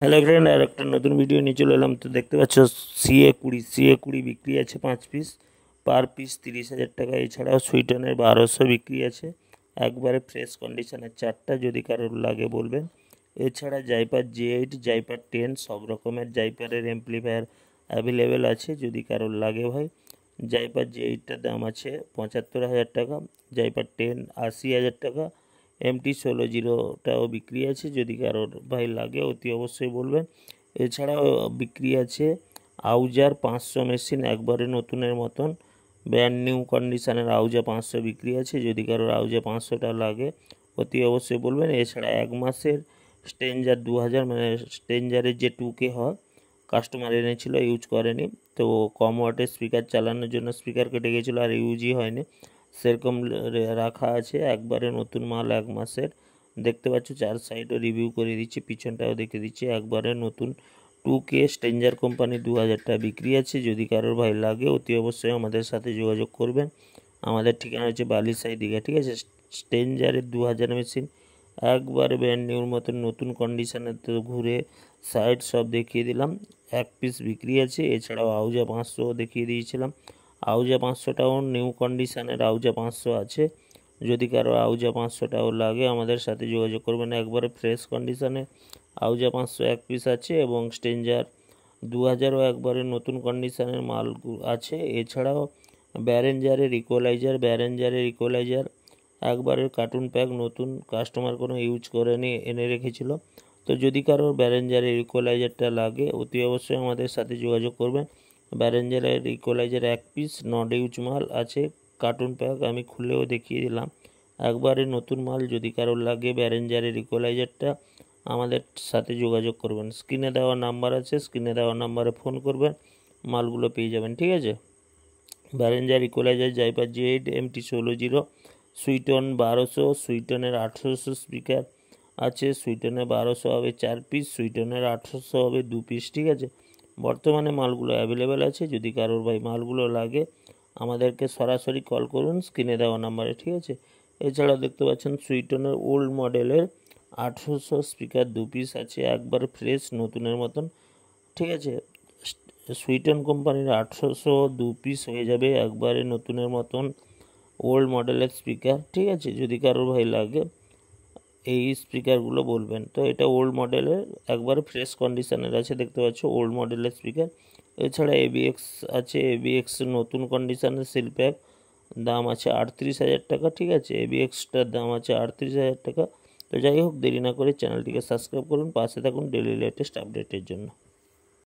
Hello friend, আর একটা নতুন video নিয়ে চলে এলাম। তো দেখতে পাচ্ছ সিএ কুড়ি বিক্রি আছে 5 পিস, পার পিস 30,000 টাকা। এছাড়াও সুইটনের 1200 বিক্রি আছে, একবারে ফ্রেশ কন্ডিশনের 4টা, যদি কারোর লাগে বলবেন। এছাড়া জাইপার J8, জাইপার 10 সব রকমের জাইপারের এমপ্লিফায়ার অ্যাভেলেবেল আছে, যদি কারোর লাগে ভাই। জাইপার J8টার দাম আছে 75,000 টাকা, জাইপার 10 80,000 টাকা, MT-16 0টাও বিক্রি আছে, যদি কারোর ভাই লাগে অতি অবশ্যই বলবেন। এছাড়াও বিক্রি আছে আউজার 500 মেশিন, একবারে নতুনের মতন ব্র্যান্ড নিউ কন্ডিশনের আউজা 500 বিক্রি আছে, যদি কারোর আউজা 500টা লাগে অতি অবশ্যই বলবেন। এছাড়া 1 মাসের স্ট্রেঞ্জার 2000, মানে স্ট্রেঞ্জারের যে 2K হয়, কাস্টমার এনেছিল, ইউজ করেনি, তো কম ওয়াটের স্পিকার চালানোর জন্য স্পিকার কেটে গেছিলো, আর ইউজই হয়নি, সেরকম রাখা আছে, একবারে নতুন মাল 1 মাসের। দেখতে পাচ্ছ 4 সাইডও রিভিউ করে দিচ্ছি, পিছনটাও দেখে দিচ্ছি, একবারে নতুন 2K স্ট্রেঞ্জার কোম্পানি 2000টা বিক্রি আছে, যদি কারোর ভাই লাগে অতি অবশ্যই আমাদের সাথে যোগাযোগ করবেন। আমাদের ঠিকানা হচ্ছে বালিসাই দীঘা, ঠিক আছে। স্ট্রেঞ্জারের 2000 মেশিন, একবারে ব্র্যান্ড নিউর মতন নতুন কন্ডিশনে, তো ঘুরে সাইড সব দেখিয়ে দিলাম। 1 পিস বিক্রি আছে। এছাড়াও আউজা 500 দেখিয়ে দিয়েছিলাম, আউজা 500টাও নিউ কন্ডিশনের আউজা 500 আছে, যদি কারো আউজা 500টাও লাগে আমাদের সাথে যোগাযোগ করবেন। একবারে ফ্রেশ কন্ডিশনে আউজা 500 1 পিস আছে, এবং স্ট্রেঞ্জার 2000ও একবারে নতুন কন্ডিশনের মাল আছে। এছাড়াও ব্যারেঞ্জারের ইকোলাইজার একবারে কার্টুন প্যাক নতুন, কাস্টমার কোনো ইউজ করেনি, এনে রেখেছিল। তো যদি কারোর ব্যারেঞ্জারের ইকোলাইজারটা লাগে অতি অবশ্যই আমাদের সাথে যোগাযোগ করবেন। ব্যারেঞ্জারের ইকোলাইজার 1 পিস নট ইউজ মাল আছে, কার্টুন প্যাক আমি খুলেও দেখিয়ে দিলাম, একবারে নতুন মাল। যদি কারোর লাগে ব্যারেঞ্জারের ইকোলাইজারটা আমাদের সাথে যোগাযোগ করবেন। স্ক্রিনে দেওয়া নাম্বার আছে, স্ক্রিনে দেওয়া নাম্বারে ফোন করবেন, মালগুলো পেয়ে যাবেন, ঠিক আছে। ব্যারেঞ্জার ইকোলাইজার, জাইপার J8, MT-16 সুইটন 1200, সুইটনের 800 স্পিকার আছে, সুইটনের 1200 হবে 4 পিস, সুইটনের 800 হবে 2 পিস, ঠিক আছে। বর্তমানে মালগুলো অ্যাভেলেবেল আছে, যদি কারোর ভাই মালগুলো লাগে আমাদেরকে সরাসরি কল করুন স্ক্রিনে দেওয়া নাম্বারে, ঠিক আছে। এছাড়া দেখতে পাচ্ছেন সুইটনের ওল্ড মডেলের 800 স্পিকার 2 পিস আছে, একবার ফ্রেশ নতুনের মতন, ঠিক আছে। সুইটন কোম্পানির 800 2 পিস হয়ে যাবে, একবারে নতুনের মতন ওল্ড মডেলের স্পিকার, ঠিক আছে। যদি কারোর ভাই লাগে এই স্পিকারগুলো বলবেন। তো এটা ওল্ড মডেলের, একবারে ফ্রেশ কন্ডিশনের আছে, দেখতে পাচ্ছ ওল্ড মডেলের স্পিকার। এছাড়া ABX আছে, ABX নতুন কন্ডিশনের সিল প্যাক, দাম আছে 38,000 টাকা, ঠিক আছে। ABXটার দাম আছে 38,000 টাকা। তো যাই হোক, দেরি না করে চ্যানেলটিকে সাবস্ক্রাইব করুন, পাশে থাকুন ডেলি লেটেস্ট আপডেটের জন্য।